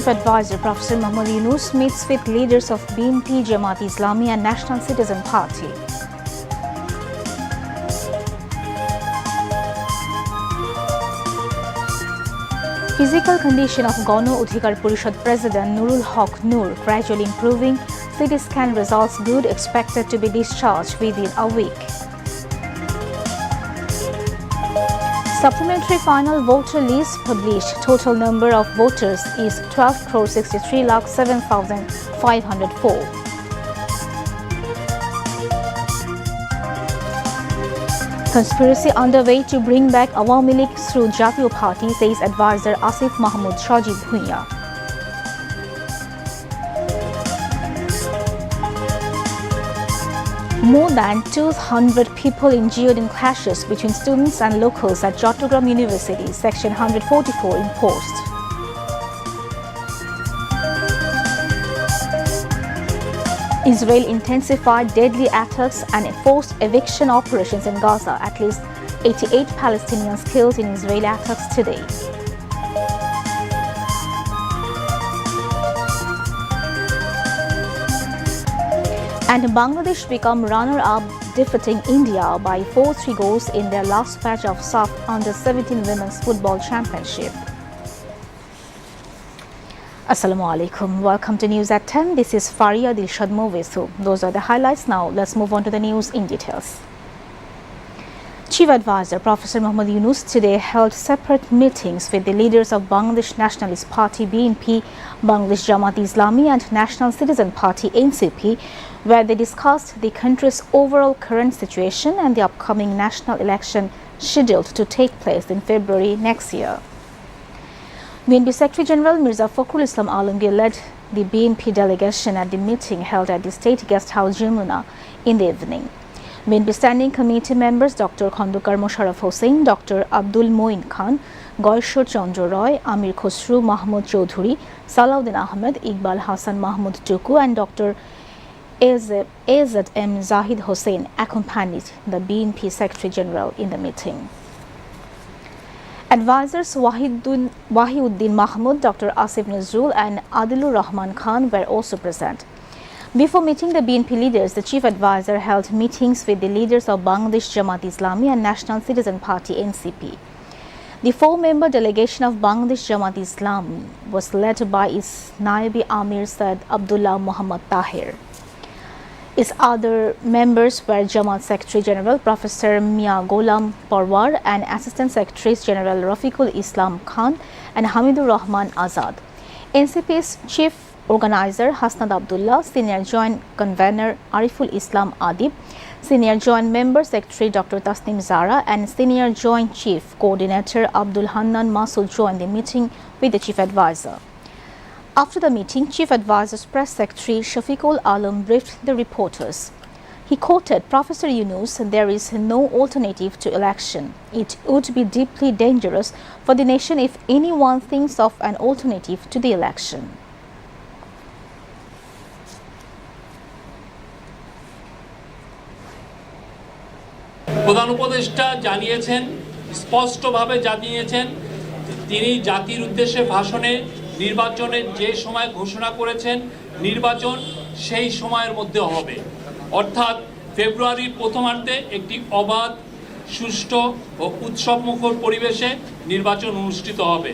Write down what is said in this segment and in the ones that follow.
Chief Advisor Professor Muhammad Yunus meets with leaders of BNP, Jamaat Islami and National Citizen Party. Physical condition of Gano Udhikar Parishad President Nurul Haq Nur gradually improving. CT scan results good, expected to be discharged within a week. Supplementary final voter list published. Total number of voters is 12,63,07,504. Conspiracy underway to bring back Awami League through Jatiyo Party, says advisor Asif Mahmood Shajib Bhuiya. More than 200 people injured in clashes between students and locals at Chattogram University, Section 144 imposed. Israel intensified deadly attacks and forced eviction operations in Gaza. At least 88 Palestinians killed in Israeli attacks today. And Bangladesh become runner-up, defeating India by 4-3 goals in their last match of SAF Under-17 Women's Football Championship. Assalamu alaikum. Welcome to News at 10. This is Faria Dilshad Movesu. Those are the highlights. Now let's move on to the news in details. Chief Advisor Professor Muhammad Yunus today held separate meetings with the leaders of Bangladesh Nationalist Party BNP, Bangladesh Jamaat Islami and National Citizen Party NCP, where they discussed the country's overall current situation and the upcoming national election scheduled to take place in February next year. BNP Secretary General Mirza Fakhrul Islam Alamgir led the BNP delegation at the meeting held at the State Guest House Jamuna in the evening. BNP Standing Committee members Dr. Khandokar Mosharraf Hossain, Dr. Abdul Moin Khan, Goyshor Chandra Roy, Amir Khosru Mahmoud Chaudhuri, Salahuddin Ahmed, Iqbal Hassan Mahmoud Tuku and Dr. AZM Zahid Hossain accompanied the BNP Secretary General in the meeting. Advisors Wahiuddin Mahmood, Dr. Asif Nazrul and Adilur Rahman Khan were also present. Before meeting the BNP leaders, the Chief Advisor held meetings with the leaders of Bangladesh Jamaat Islami and National Citizen Party NCP. The 4-member delegation of Bangladesh Jamaat Islami was led by its Naibi Amir Said Abdullah Muhammad Tahir. Its other members were Jamaat Secretary General Professor Mia Gholam Parwar and Assistant Secretaries General Rafiqul Islam Khan and Hamidur Rahman Azad. NCP's Chief Organizer Hasnad Abdullah, Senior Joint Convener Ariful Islam Adib, Senior Joint Member Secretary Dr. Tasnim Zara and Senior Joint Chief Coordinator Abdul Hannan Masood joined the meeting with the Chief Advisor. After the meeting, Chief Advisor's Press Secretary Shafiqul Alam briefed the reporters. He quoted Professor Yunus, "There is no alternative to election. It would be deeply dangerous for the nation if anyone thinks of an alternative to the election." প্রধান উপদেষ্টা জানিয়েছেন, স্পষ্টভাবে জানিয়েছেন তিনি জাতির উদ্দেশ্যে ভাষণে নির্বাচনের যে সময় ঘোষণা করেছেন নির্বাচন সেই সময়ের মধ্যে হবে, অর্থাৎ ফেব্রুয়ারির প্রথমার্ধে একটি অবাধ, সুষ্ঠু ও উৎসবমুখর পরিবেশে নির্বাচন অনুষ্ঠিত হবে।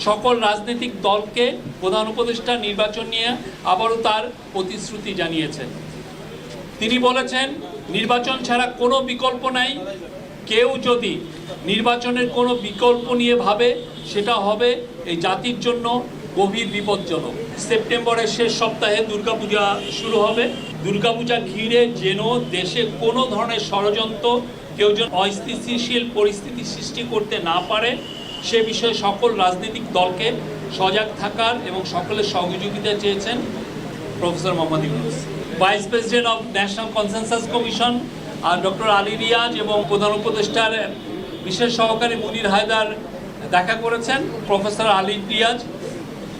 সকল রাজনৈতিক দলকে প্রধান উপদেষ্টা নির্বাচন নিয়ে আবারও তার প্রতিশ্রুতি জানিয়েছেন। তিনি বলেছেন, নির্বাচন ছাড়া কোনো বিকল্প নাই। কেউ যদি নির্বাচনের কোনো বিকল্প নিয়ে ভাবে সেটা হবে এই জাতির জন্য গভীর বিপজ্জনক। সেপ্টেম্বরের শেষ সপ্তাহে দুর্গাপূজা শুরু হবে। দুর্গাপূজা ঘিরে যেন দেশে কোনো ধরনের ষড়যন্ত্র কেউ যেন অস্থিতিশীল পরিস্থিতি সৃষ্টি করতে না পারে সে বিষয়ে সকল রাজনৈতিক দলকে সজাগ থাকার এবং সকলের সহযোগিতা চেয়েছেন professor Mohammad Yunus. Vice president of national consensus commission আর ডক্টর আলী রিয়াজ এবং প্রধান উপদেষ্টার বিশেষ সহকারী মুনির হায়দার দেখা করেছেন। প্রফেসর আলী রিয়াজ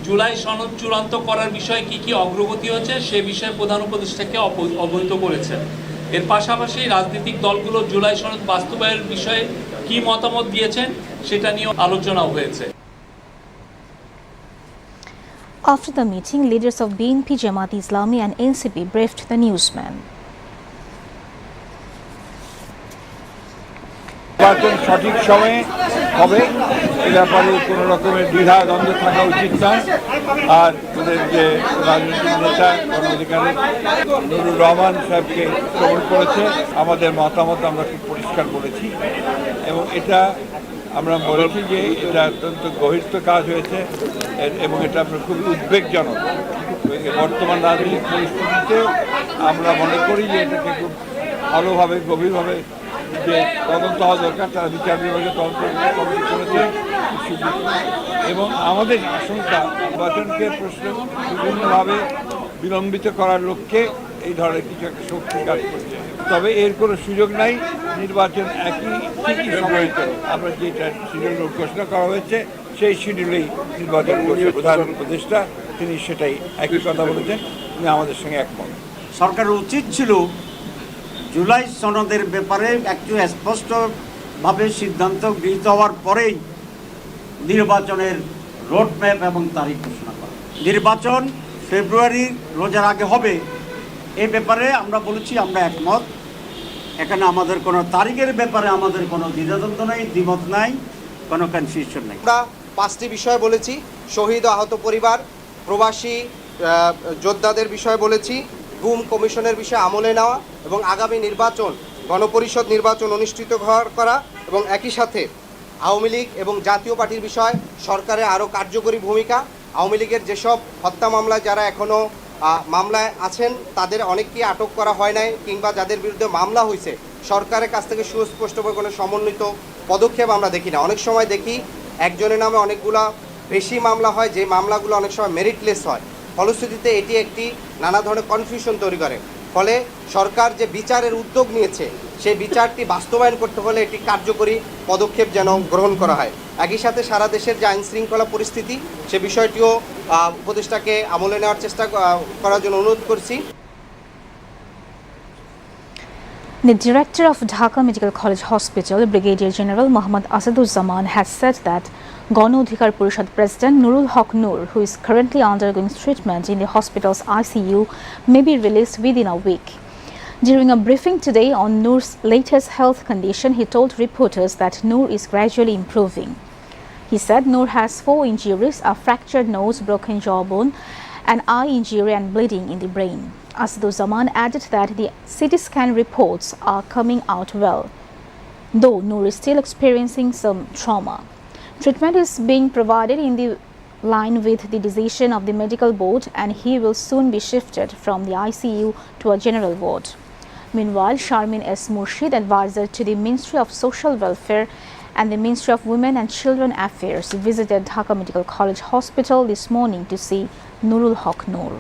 জুলাই সনদ চূড়ান্ত করার বিষয়ে কি অগ্রগতি হচ্ছে সে বিষয়ে প্রধান উপদেষ্টাকে অবহিত করেছেন। এর পাশাপাশি রাজনৈতিক দলগুলো জুলাই সনদ বাস্তবায়নের বিষয়ে কি মতামত দিয়েছেন সেটা নিয়ে আলোচনা হয়েছে। After the meeting, leaders of BNP, Jamaat Islami and NCP briefed the newsmen. নির্বাচন সঠিক সময়ে হবে এ ব্যাপারে কোনো রকমের দ্বিধা দ্বন্দ্ব থাকা উচিত নয়। আর ওদের যে রাজনৈতিক নেতা গণঅধিকারের নুরুল রহমান সাহেবকে গ্রহণ করেছে, আমাদের মতামত আমরা খুব পরিষ্কার বলেছি এবং এটা আমরা বলেছি যে এটা অত্যন্ত গভীরত কাজ হয়েছে এবং এটা খুবই উদ্বেগজনক। বর্তমান রাজনৈতিক পরিস্থিতিতে আমরা মনে করি যে এটাকে খুব ভালোভাবে গভীরভাবে যে তদন্ত হওয়া দরকার, তারা বিচার বিভাগে তদন্ত করেছে এবং আমাদের আশঙ্কা নির্বাচনকে প্রশ্ন বিভিন্নভাবে বিলম্বিত করার লক্ষ্যে এই ধরনের কিছু একটা শক্তি কাজ করছে। তবে এর কোনো সুযোগ নাই। নির্বাচন ঠিকই সময় আমরা যেটা শিডিউল ঘোষণা করা হয়েছে সেই শিডিউলেই নির্বাচন করছে প্রধান উপদেষ্টা, তিনি সেটাই একই কথা বলেছেন, তিনি আমাদের সঙ্গে একমত। সরকারের উচিত ছিল জুলাই সনদের ব্যাপারে একটু স্পষ্টভাবে সিদ্ধান্ত গৃহীত হওয়ার পরেই নির্বাচনের রোডম্যাপ এবং তারিখ ঘোষণা করা। নির্বাচন ফেব্রুয়ারির রোজার আগে হবে, এই ব্যাপারে আমরা বলেছি আমরা একমত। এখানে আমাদের কোনো তারিখের ব্যাপারে আমাদের কোনো দ্বিধাদ্বন্দ্ব নেই, দ্বিমত নাই, কোনো কনফিউশন নেই। আমরা 5টি বিষয় বলেছি, শহীদ ও আহত পরিবার, প্রবাসী যোদ্ধাদের বিষয় বলেছি, গুম কমিশনের বিষয়ে আমলে নেওয়া এবং আগামী নির্বাচন গণপরিষদ নির্বাচন অনুষ্ঠিত করা এবং একই সাথে আওয়ামী লীগ এবং জাতীয় পার্টির বিষয় সরকারের আরও কার্যকরী ভূমিকা। আওয়ামী লীগের যেসব হত্যা মামলায় যারা এখনও মামলায় আছেন তাদের অনেককেই আটক করা হয় নাই, কিংবা যাদের বিরুদ্ধে মামলা হয়েছে সরকারের কাছ থেকে সুস্পষ্টভাবে কোনো সমন্বিত পদক্ষেপ আমরা দেখি না। অনেক সময় দেখি একজনের নামে অনেকগুলা বেশি মামলা হয়, যে মামলাগুলো অনেক সময় মেরিটলেস হয়। ফলশ্রুতিতে এটি একটি নানা ধরনের কনফিউশন তৈরি করে। ফলে সরকার যে বিচারের উদ্যোগ নিয়েছে সেই বিচারটি বাস্তবায়ন করতে হলে একটি কার্যকরী পদক্ষেপ যেন গ্রহণ করা হয়। একই সাথে সারা দেশের যে আইন শৃঙ্খলা পরিস্থিতি সে বিষয়টিও উপদেষ্টাকে আমলে নেওয়ার চেষ্টা করার জন্য অনুরোধ করছি। The director of Dhaka Medical College Hospital, Brigadier General Muhammad Asaduzzaman, has said that Gano-Adhikar Parishad President Nurul Haq Noor, who is currently undergoing treatment in the hospital's ICU, may be released within a week. During a briefing today on Noor's latest health condition, he told reporters that Noor is gradually improving. He said Noor has 4 injuries: a fractured nose, broken jawbone, an eye injury and bleeding in the brain. Asaduzzaman added that the CT scan reports are coming out well, though Noor is still experiencing some trauma. Treatment is being provided in the line with the decision of the medical board, and he will soon be shifted from the ICU to a general ward. Meanwhile, Sharmin S. Murshid, advisor to the Ministry of Social Welfare and the Ministry of Women and Children Affairs, visited Dhaka Medical College Hospital this morning to see Nurul Haq Noor.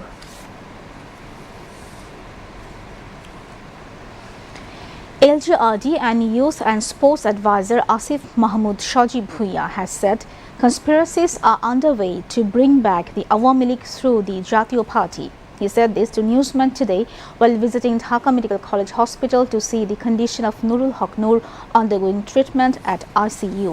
LGRD and Youth and Sports Advisor Asif Mahmood Shaji Bhuiya has said conspiracies are underway to bring back the Awami League through the Jatiyo Party. He said this to newsmen today while visiting Dhaka Medical College Hospital to see the condition of Nurul Haq Noor undergoing treatment at ICU.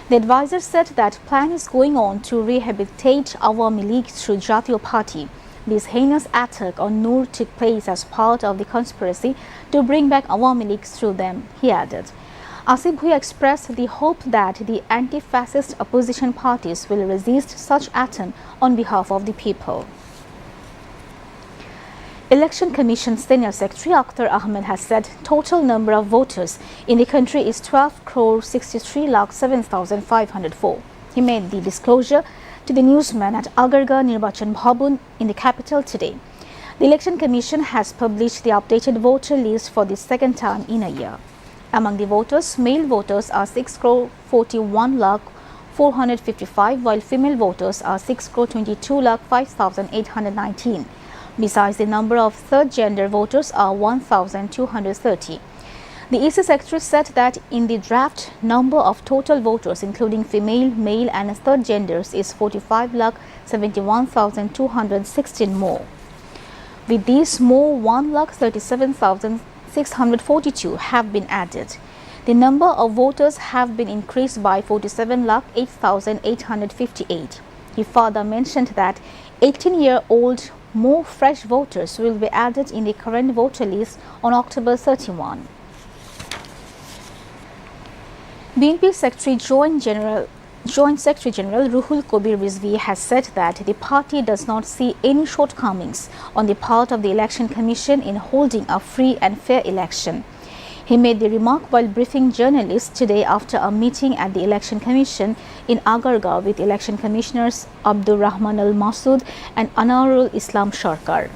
The advisor said that plan is going on to rehabilitate Awami League through Jatiyo Party. This heinous attack on Noor took place as part of the conspiracy to bring back Awami League through them, he added. Asif Bhuiya expressed the hope that the anti-fascist opposition parties will resist such attempt on behalf of the people. Election Commission Senior Secretary Akhtar Ahmed has said total number of voters in the country is 12,63,07,504. He made the disclosure to the newsman at Agarga Nirbachan Bhavan in the capital today. The Election Commission has published the updated voter list for the second time in a year. Among the voters, male voters are 6,41,455, while female voters are 6,22,05,819. Besides, the number of third gender voters are 1,230. The EC Secretary said that in the draft, number of total voters including female, male and third genders is 45,71,216 more. With these, more 1,37,642 have been added. The number of voters have been increased by 47,08,858. He further mentioned that 18-year-old more fresh voters will be added in the current voter list on October 31. BNP Secretary Joint Secretary General Ruhul Kabir Rizvi has said that the party does not see any shortcomings on the part of the Election Commission in holding a free and fair election. He made the remark while briefing journalists today after a meeting at the Election Commission in Agargaon with Election Commissioners Abdur Rahman Al-Masood and Anarul Islam Sharkar.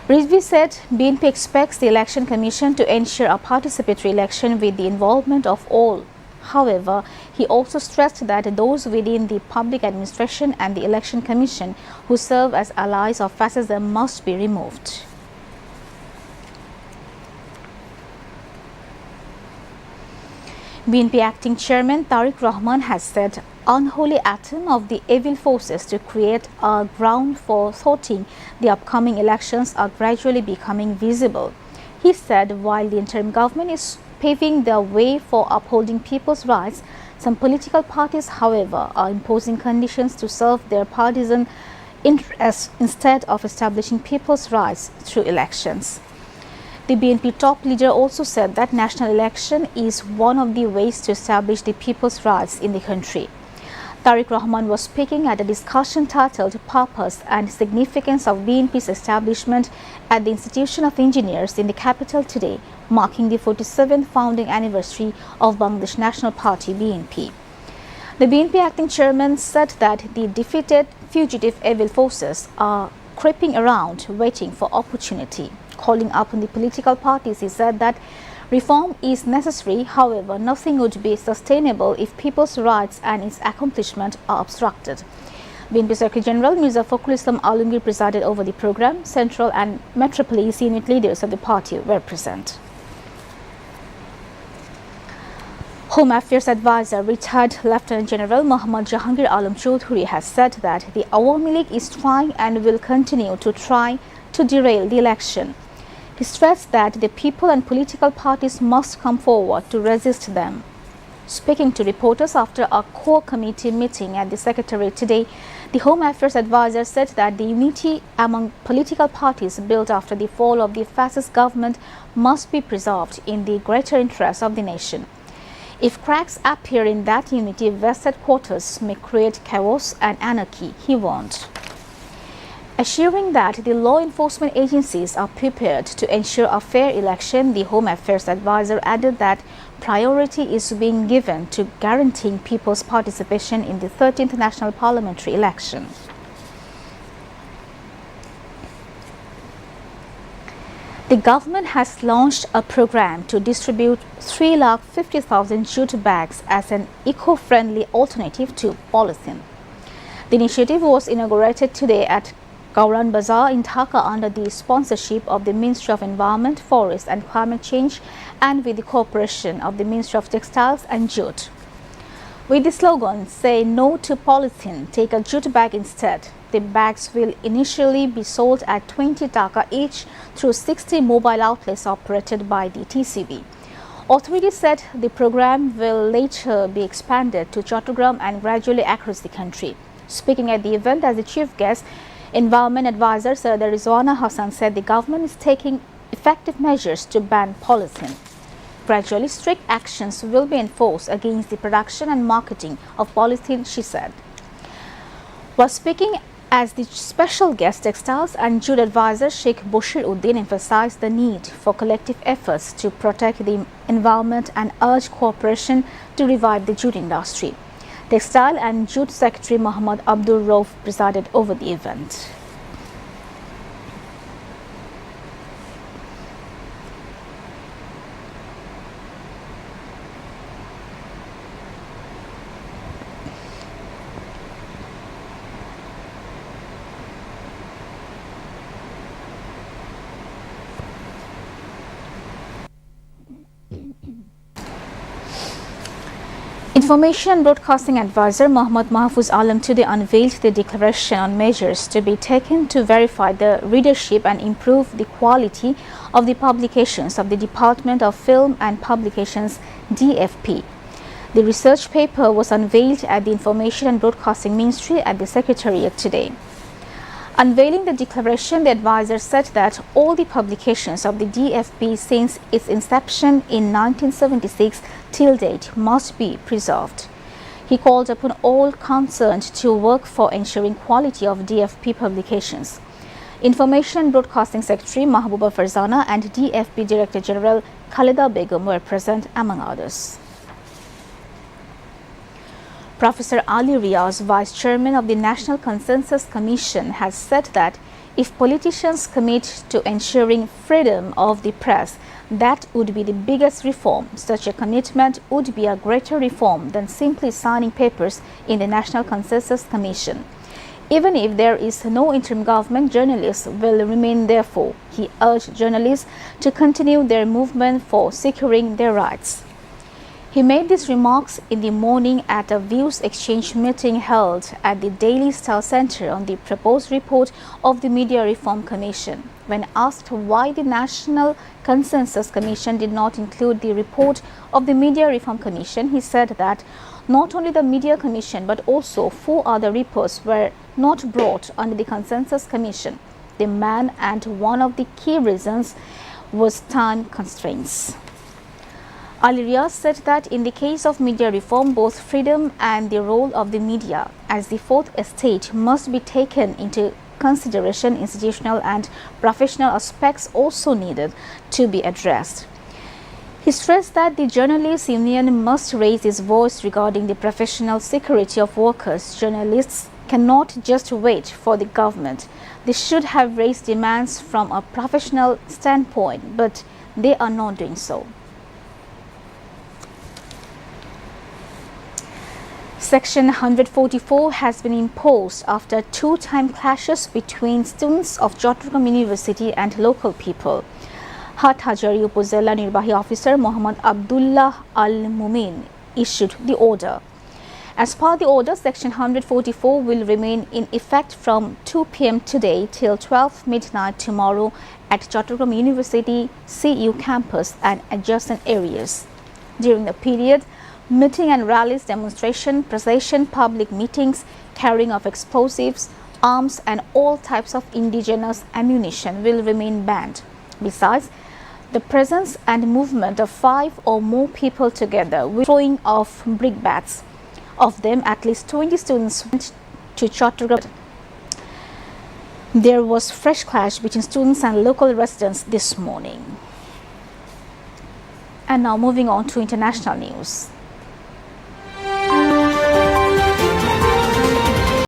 Rizvi said BNP expects the Election Commission to ensure a participatory election with the involvement of all. However, he also stressed that those within the public administration and the Election Commission who serve as allies of fascism must be removed. BNP Acting Chairman Tariq Rahman has said unholy atom of the evil forces to create a ground for thwarting the upcoming elections are gradually becoming visible. He said while the interim government is paving the way for upholding people's rights, some political parties, however, are imposing conditions to serve their partisan interests instead of establishing people's rights through elections. The BNP top leader also said that national election is one of the ways to establish the people's rights in the country. Tariq Rahman was speaking at a discussion titled Purpose and Significance of BNP's Establishment at the Institution of Engineers in the capital today, marking the 47th founding anniversary of Bangladesh National Party BNP. The BNP acting chairman said that the defeated fugitive evil forces are creeping around waiting for opportunity. Calling upon the political parties, he said that reform is necessary, however, nothing would be sustainable if people's rights and its accomplishment are obstructed. BNP Secretary General Mirza Fakhrul Islam Alamgir presided over the program. Central and Metropolis unit leaders of the party were present. Home Affairs Advisor, retired Lieutenant General Muhammad Jahangir Alam Chaudhuri has said that the Awami League is trying and will continue to try to derail the election. He stressed that the people and political parties must come forward to resist them. Speaking to reporters after a core committee meeting at the Secretariat today, the Home Affairs Advisor said that the unity among political parties built after the fall of the fascist government must be preserved in the greater interest of the nation. If cracks appear in that unity, vested quarters may create chaos and anarchy, he warned. Assuring that the law enforcement agencies are prepared to ensure a fair election, the Home Affairs Advisor added that priority is being given to guaranteeing people's participation in the 13th National Parliamentary election. The government has launched a program to distribute 350,000 jute bags as an eco-friendly alternative to polythene. The initiative was inaugurated today at Gauran Bazaar in Dhaka under the sponsorship of the Ministry of Environment, Forest and Climate Change and with the cooperation of the Ministry of Textiles and Jute. With the slogan, "Say no to polythene, take a jute bag instead," the bags will initially be sold at 20 taka each through 60 mobile outlets operated by the TCB. Authorities said the program will later be expanded to Chattogram and gradually across the country. Speaking at the event as the chief guest, Environment Advisor Sardar Rizwana Hassan said the government is taking effective measures to ban polythene. Gradually, strict actions will be enforced against the production and marketing of polythene, she said. While speaking as the special guest, Textiles and Jute Advisor Sheikh Bashir Uddin emphasized the need for collective efforts to protect the environment and urged cooperation to revive the jute industry. Textile and Jute Secretary Muhammad Abdul Rauf presided over the event. Information and Broadcasting Advisor Muhammad Mahfuz Alam today unveiled the declaration on measures to be taken to verify the readership and improve the quality of the publications of the Department of Film and Publications DFP. The research paper was unveiled at the Information and Broadcasting Ministry at the Secretariat today. Unveiling the declaration, the advisor said that all the publications of the DFP since its inception in 1976 till date must be preserved. He called upon all concerned to work for ensuring quality of DFP publications. Information and Broadcasting Secretary Mahbooba Farzana and DFP Director General Khalida Begum were present among others. Professor Ali Riaz, Vice Chairman of the National Consensus Commission, has said that if politicians commit to ensuring freedom of the press, that would be the biggest reform. Such a commitment would be a greater reform than simply signing papers in the National Consensus Commission. Even if there is no interim government, journalists will remain. Therefore, he urged journalists to continue their movement for securing their rights. He made these remarks in the morning at a views exchange meeting held at the Daily Star Center on the proposed report of the Media Reform Commission. When asked why the National Consensus Commission did not include the report of the Media Reform Commission, he said that not only the Media Commission but also 4 other reports were not brought under the Consensus Commission. The man and one of the key reasons was time constraints. Ali Riaz said that in the case of media reform, both freedom and the role of the media as the fourth estate must be taken into consideration. Institutional and professional aspects also needed to be addressed. He stressed that the Journalists' Union must raise its voice regarding the professional security of workers. Journalists cannot just wait for the government. They should have raised demands from a professional standpoint, but they are not doing so. Section 144 has been imposed after 2-time clashes between students of Chattogram University and local people. Hathajari Upazila Nirbahi Officer Muhammad Abdullah Al-Mumin issued the order. As per the order, Section 144 will remain in effect from 2 p.m. today till 12 midnight tomorrow at Chattogram University CU campus and adjacent areas. During the period, meeting and rallies, demonstration, procession, public meetings, carrying of explosives, arms and all types of indigenous ammunition will remain banned. Besides, the presence and movement of 5 or more people together with throwing of brickbats. Of them, at least 20 students went to Chattogram. There was fresh clash between students and local residents this morning. And now moving on to international news.